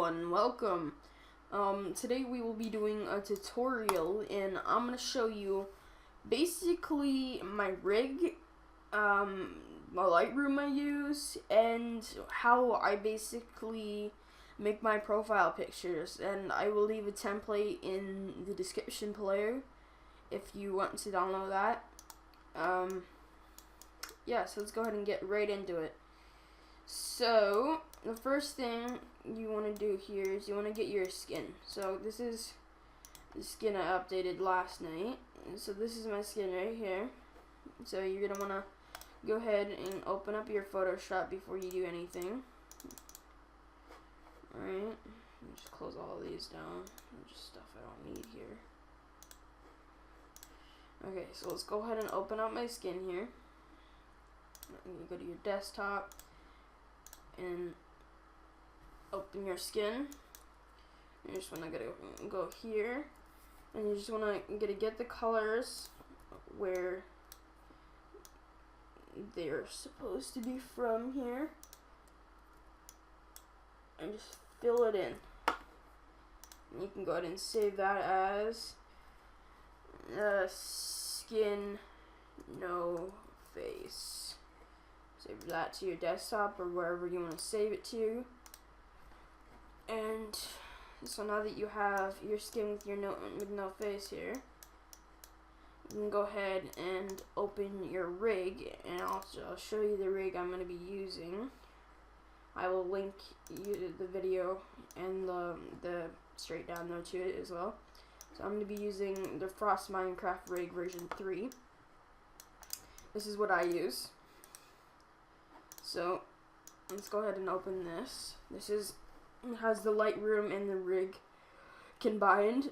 everyone, welcome. Today we will be doing a tutorial and I'm going to show you basically my rig, my Lightroom I use, and how I basically make my profile pictures, and I will leave a template in the description below if you want to download that. Yeah, so let's go ahead and get right into it. So the first thing you want to do here is you want to get your skin. So this is the skin I updated last night. So this is my skin right here. So you're going to want to go ahead and open up your Photoshop before you do anything. Alright, just close all of these down. Just stuff I don't need here. Okay, so let's go ahead and open up my skin here. You go to your desktop and open your skin. You just want to go here, and you just want to get the colors where they're supposed to be from here, and just fill it in. And you can go ahead and save that as skin no face. Save that to your desktop or wherever you want to save it to. And so now that you have your skin with your no face here, you can go ahead and open your rig, and I'll show you the rig I'm going to be using. I will link you the video and the straight download to it as well. So I'm going to be using the Frost Minecraft rig version 3. This is what I use. So let's go ahead and open this. This has the Lightroom and the rig combined.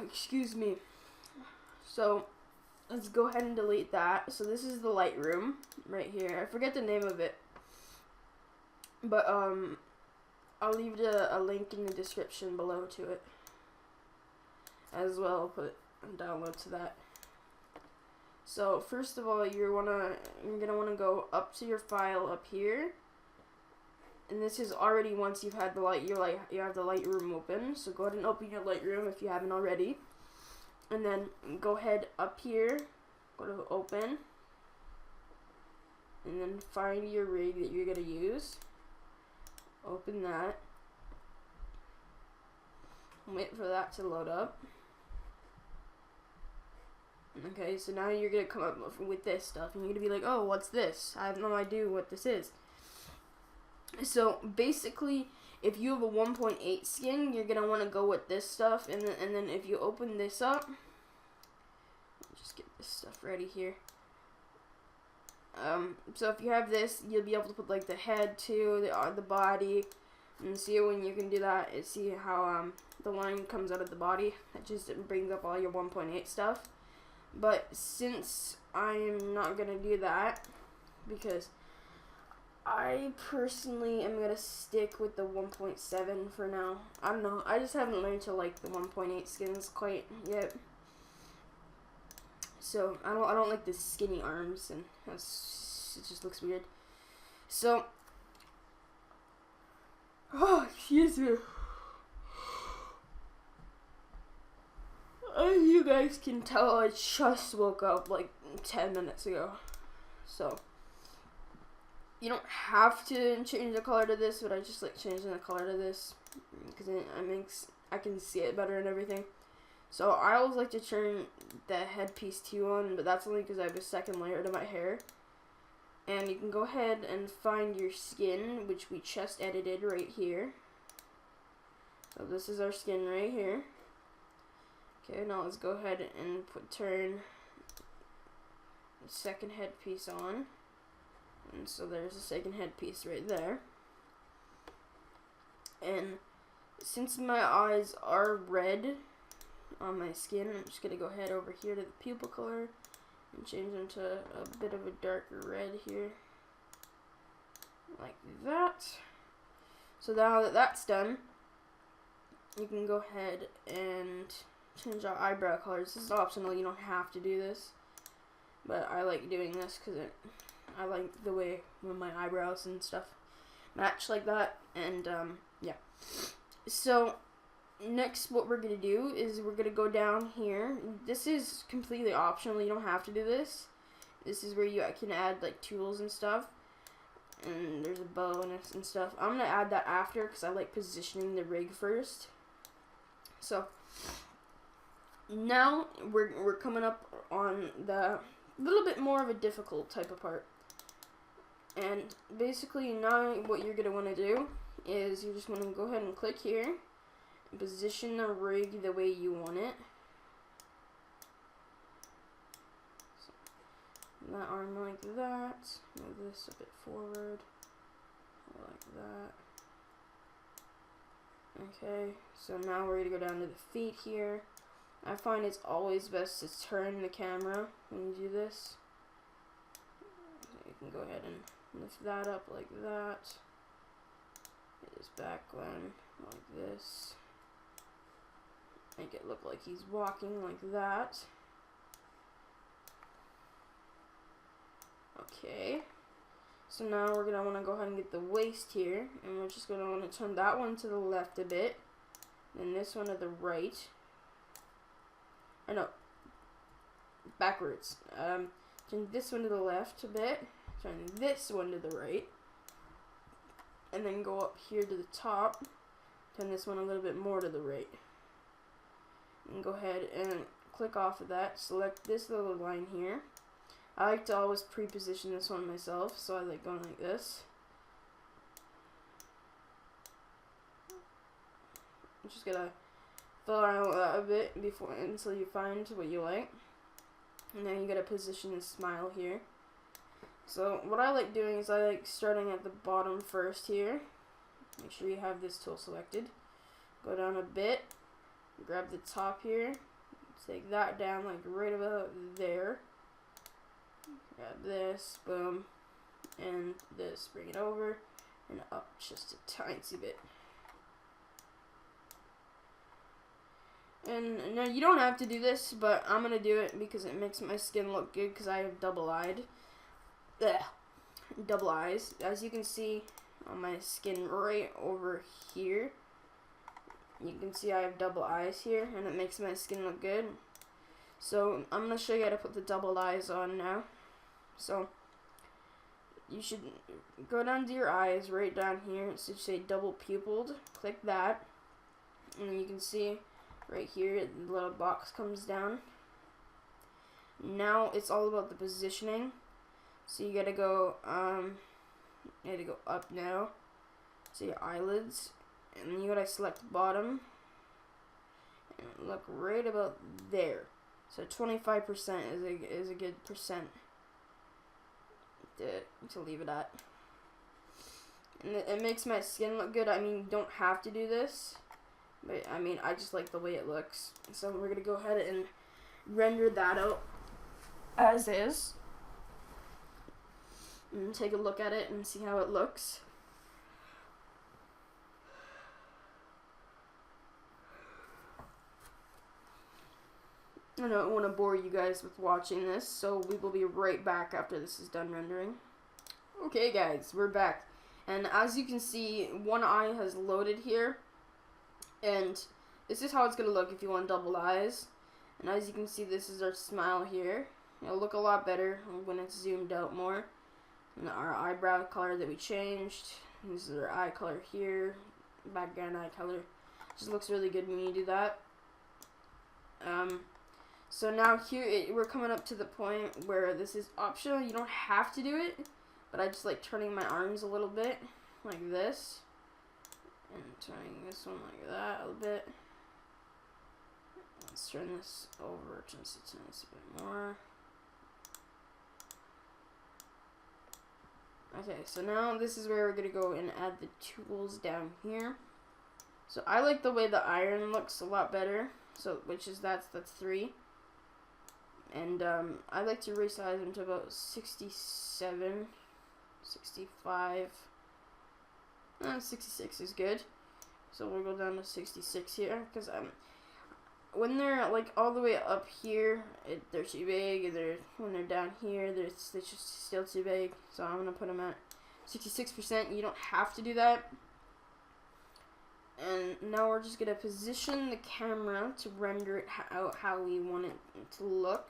Excuse me. So let's go ahead and delete that. So this is the Lightroom right here. I forget the name of it, but I'll leave a link in the description below to it as well. I'll put a download to that. So first of all, you're gonna wanna go up to your file up here, and this is already once you've had you have the Lightroom open. So go ahead and open your Lightroom if you haven't already, and then go ahead up here, go to open, and then find your rig that you're gonna use. Open that. Wait for that to load up. Okay, so now you're gonna come up with this stuff, and you're gonna be like, oh, what's this? I have no idea what this is. So basically, if you have a 1.8 skin, you're gonna want to go with this stuff, and then if you open this up, just get this stuff ready here. So if you have this, you'll be able to put like the head too, the body, and see when you can do that is see how the line comes out of the body. That just brings up all your 1.8 stuff. But since I'm not gonna do that, because I personally am gonna stick with the 1.7 for now. I don't know. I just haven't learned to like the 1.8 skins quite yet. So I don't like the skinny arms, and it just looks weird. So, excuse me. As you guys can tell, I just woke up like 10 minutes ago. So you don't have to change the color to this, but I just like changing the color to this because I can see it better and everything. So I always like to turn the headpiece 2 on, but that's only because I have a second layer to my hair. And you can go ahead and find your skin, which we just edited right here. So this is our skin right here. Okay, now let's go ahead and turn the second headpiece on. And so there's the second headpiece right there. And since my eyes are red on my skin, I'm just going to go ahead over here to the pupil color and change them to a bit of a darker red here. Like that. So now that that's done, you can go ahead and change our eyebrow colors. This is optional, you don't have to do this. but I like doing this because I like the way when my eyebrows and stuff match like that. And yeah. So next, what we're gonna do is we're gonna go down here. This is completely optional. You don't have to do this. This is where you can add like tools and stuff. And there's a bow and stuff. I'm gonna add that after because I like positioning the rig first. So now we're coming up on the little bit more of a difficult type of part. And basically now what you're gonna want to do is you just want to go ahead and click here and position the rig the way you want it. So that arm like that. Move this a bit forward like that. Okay, so now we're gonna go down to the feet here. I find it's always best to turn the camera when you do this. So you can go ahead and lift that up like that. Get his back one like this. Make it look like he's walking like that. Okay. So now we're going to want to go ahead and get the waist here. And we're just going to want to turn that one to the left a bit. And this one to the right. Or no. Backwards. Turn this one to the left a bit. Turn this one to the right. And then go up here to the top. Turn this one a little bit more to the right. And go ahead and click off of that. Select this little line here. I like to always pre-position this one myself, so I like going like this. I'm just gonna fill around with that a bit until you find what you like. And then you gotta position the smile here. So what I like doing is I like starting at the bottom first here. Make sure you have this tool selected. Go down a bit. Grab the top here. Take that down like right about there. Grab this, boom, and this, bring it over, and up just a tiny bit. And now you don't have to do this, but I'm going to do it because it makes my skin look good because I have double eyes. As you can see on my skin right over here, you can see I have double eyes here, and it makes my skin look good. So I'm going to show you how to put the double eyes on now. So you should go down to your eyes right down here. It should say double pupilled. Click that, and you can see right here the little box comes down. Now it's all about the positioning. So you gotta go up now to your eyelids, and you gotta select bottom and look right about there. So 25% is a good percent to leave it at. And it makes my skin look good. I mean, you don't have to do this, but I mean, I just like the way it looks. So we're gonna go ahead and render that out as is, and take a look at it and see how it looks. I don't want to bore you guys with watching this, so we will be right back after this is done rendering. Okay guys, we're back. And as you can see, one eye has loaded here. And this is how it's going to look if you want double eyes. And as you can see, this is our smile here. It'll look a lot better when it's zoomed out more. And our eyebrow color that we changed. This is our eye color here. Background eye color. Just looks really good when you do that. So now here, we're coming up to the point where this is optional. You don't have to do it, but I just like turning my arms a little bit, like this. And turning this one like that a little bit. Let's turn this over just a tiny bit more. Okay, so now this is where we're going to go and add the tools down here. So I like the way the iron looks a lot better, so that's 3. And I like to resize them to about 67, 65, 66 is good. So we'll go down to 66 here, because when they're like all the way up here, they're too big, and when they're down here, they're just still too big. So I'm gonna put them at 66%. You don't have to do that. And now we're just gonna position the camera to render it out how we want it to look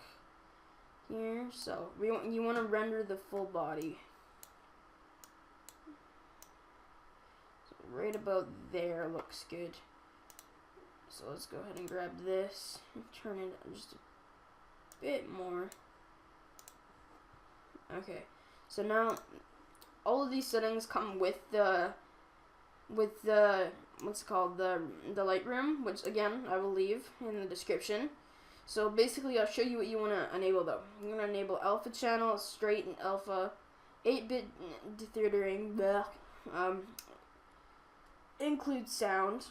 here. So you want to render the full body. So right about there looks good. So let's go ahead and grab this and turn it just a bit more. Okay, so now all of these settings come with the what's it called, the Lightroom, which again I will leave in the description. So basically I'll show you what you want to enable though. You're going to enable alpha channel, straight and alpha, 8-bit dithering, include sound,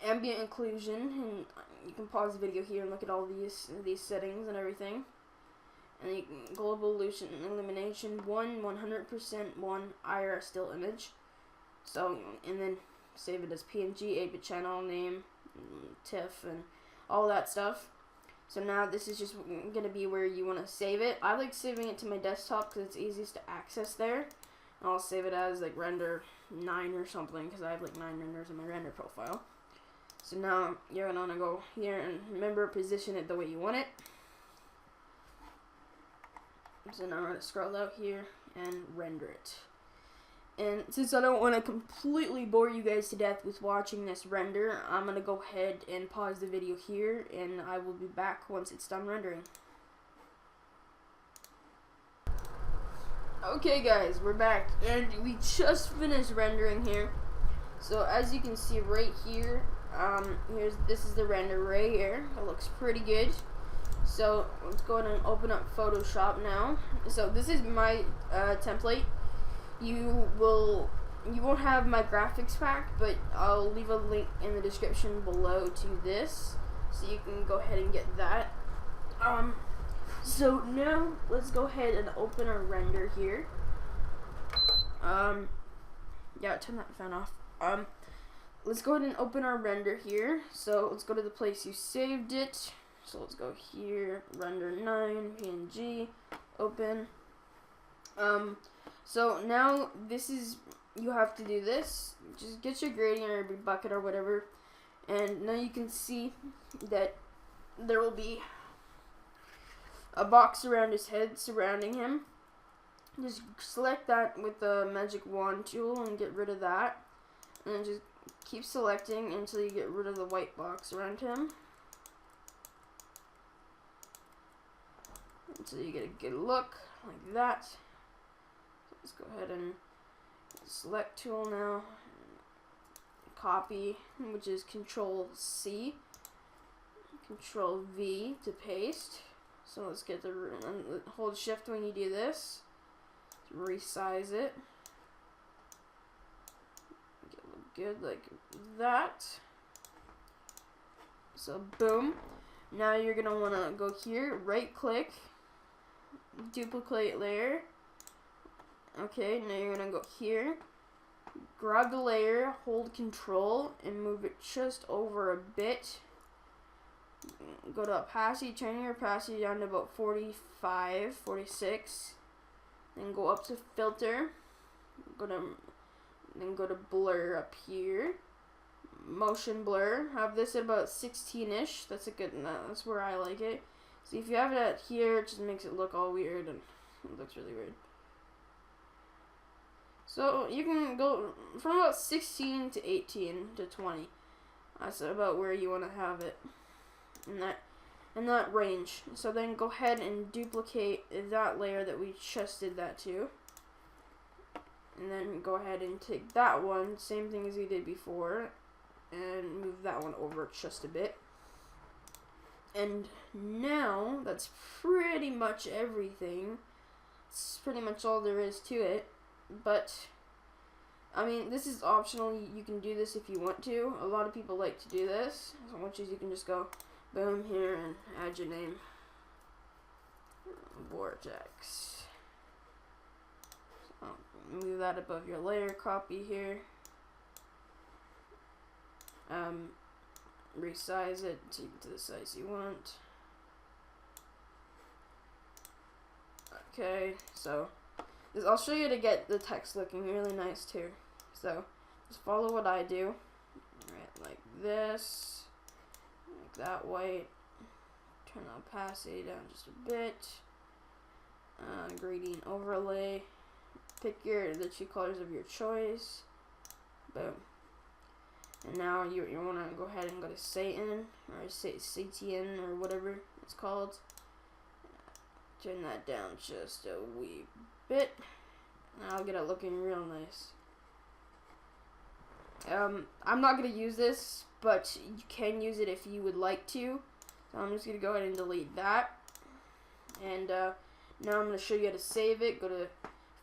ambient occlusion, and you can pause the video here and look at all these settings and everything. And you can, global illumination 100%, 1 IR still image. So, and then save it as PNG, 8-bit channel name, TIFF, and all that stuff. So now this is just going to be where you want to save it. I like saving it to my desktop because it's easiest to access there. I'll save it as like render 9 or something because I have like 9 renders in my render profile. So now you're going to want to go here and remember position it the way you want it. So now I'm going to scroll out here and render it. And since I don't want to completely bore you guys to death with watching this render, I'm going to go ahead and pause the video here, and I will be back once it's done rendering. Okay guys, we're back, and we just finished rendering here. So as you can see right here, this is the render right here. It looks pretty good. So let's go ahead and open up Photoshop now. So this is my template. You won't have my graphics pack, but I'll leave a link in the description below to this, so you can go ahead and get that. So now let's go ahead and open our render here. Yeah, turn that fan off. Let's go ahead and open our render here. So let's go to the place you saved it. So let's go here, render 9, PNG, open. So now this is, you have to do this. Just get your gradient or bucket or whatever, and now you can see that there will be a box around his head surrounding him. Just select that with the magic wand tool and get rid of that, and then just keep selecting until you get rid of the white box around him, until you get a good look like that. Let's go ahead and select tool now, copy, which is Control-C, Control-V to paste. So let's get the, hold shift when you do this, to resize it, get it look good like that. So boom, now you're going to want to go here, right click, duplicate layer. Okay, now you're gonna go here, grab the layer, hold control, and move it just over a bit. Go to opacity, turn your opacity down to about 45, 46. Then go up to filter, then go to blur up here. Motion blur, have this at about 16-ish. That's a good, that's where I like it. See, if you have it at here, it just makes it look all weird, and it looks really weird. So you can go from about 16 to 18 to 20. That's about where you want to have it in that range. So then go ahead and duplicate that layer that we just did that to. And then go ahead and take that one, same thing as we did before, and move that one over just a bit. And now that's pretty much everything. It's pretty much all there is to it. But I mean, this is optional. You can do this if you want to. A lot of people like to do this. So once you can just go boom here and add your name, Vortex. So move that above your layer, copy here. resize it to the size you want. Okay, so I'll show you to get the text looking really nice too. So just follow what I do. Right, like this, make that white. Turn the opacity down just a bit. Gradient overlay. Pick the two colors of your choice. Boom. And now you want to go ahead and go to Satan or CTN or whatever it's called. Turn that down just a wee bit. And I'll get it looking real nice. I'm not going to use this, but you can use it if you would like to. So I'm just going to go ahead and delete that. And now I'm going to show you how to save it. Go to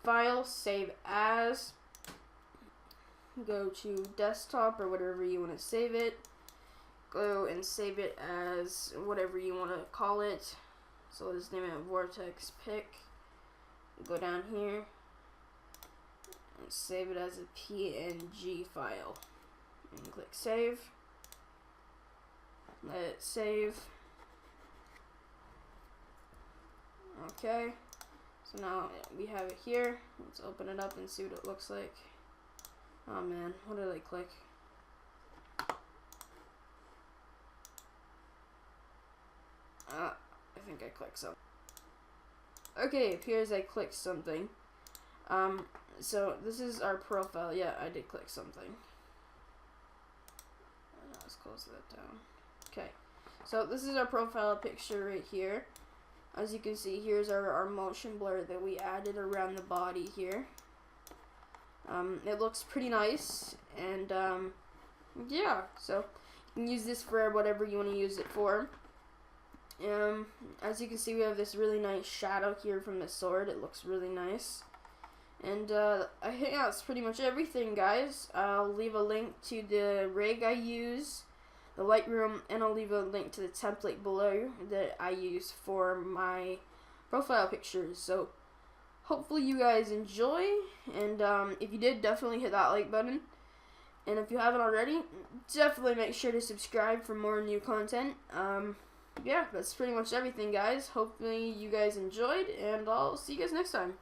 File, Save As. Go to Desktop or whatever you want to save it. Go and save it as whatever you want to call it. So let's name it Vortex Pick. Go down here and save it as a PNG file. And click Save. Let it save. Okay. So now we have it here. Let's open it up and see what it looks like. Oh man, what did I click? I think I clicked something. Okay, it appears I clicked something. So this is our profile. Yeah, I did click something. Let's close that down. Okay, so this is our profile picture right here. As you can see, here's our motion blur that we added around the body here. It looks pretty nice, and yeah, so you can use this for whatever you want to use it for. As you can see, we have this really nice shadow here from the sword. It looks really nice. And I think that's pretty much everything, guys. I'll leave a link to the rig I use, the Lightroom, and I'll leave a link to the template below that I use for my profile pictures. So hopefully you guys enjoy, and if you did, definitely hit that like button. And if you haven't already, definitely make sure to subscribe for more new content. Yeah, that's pretty much everything, guys. Hopefully you guys enjoyed, and I'll see you guys next time.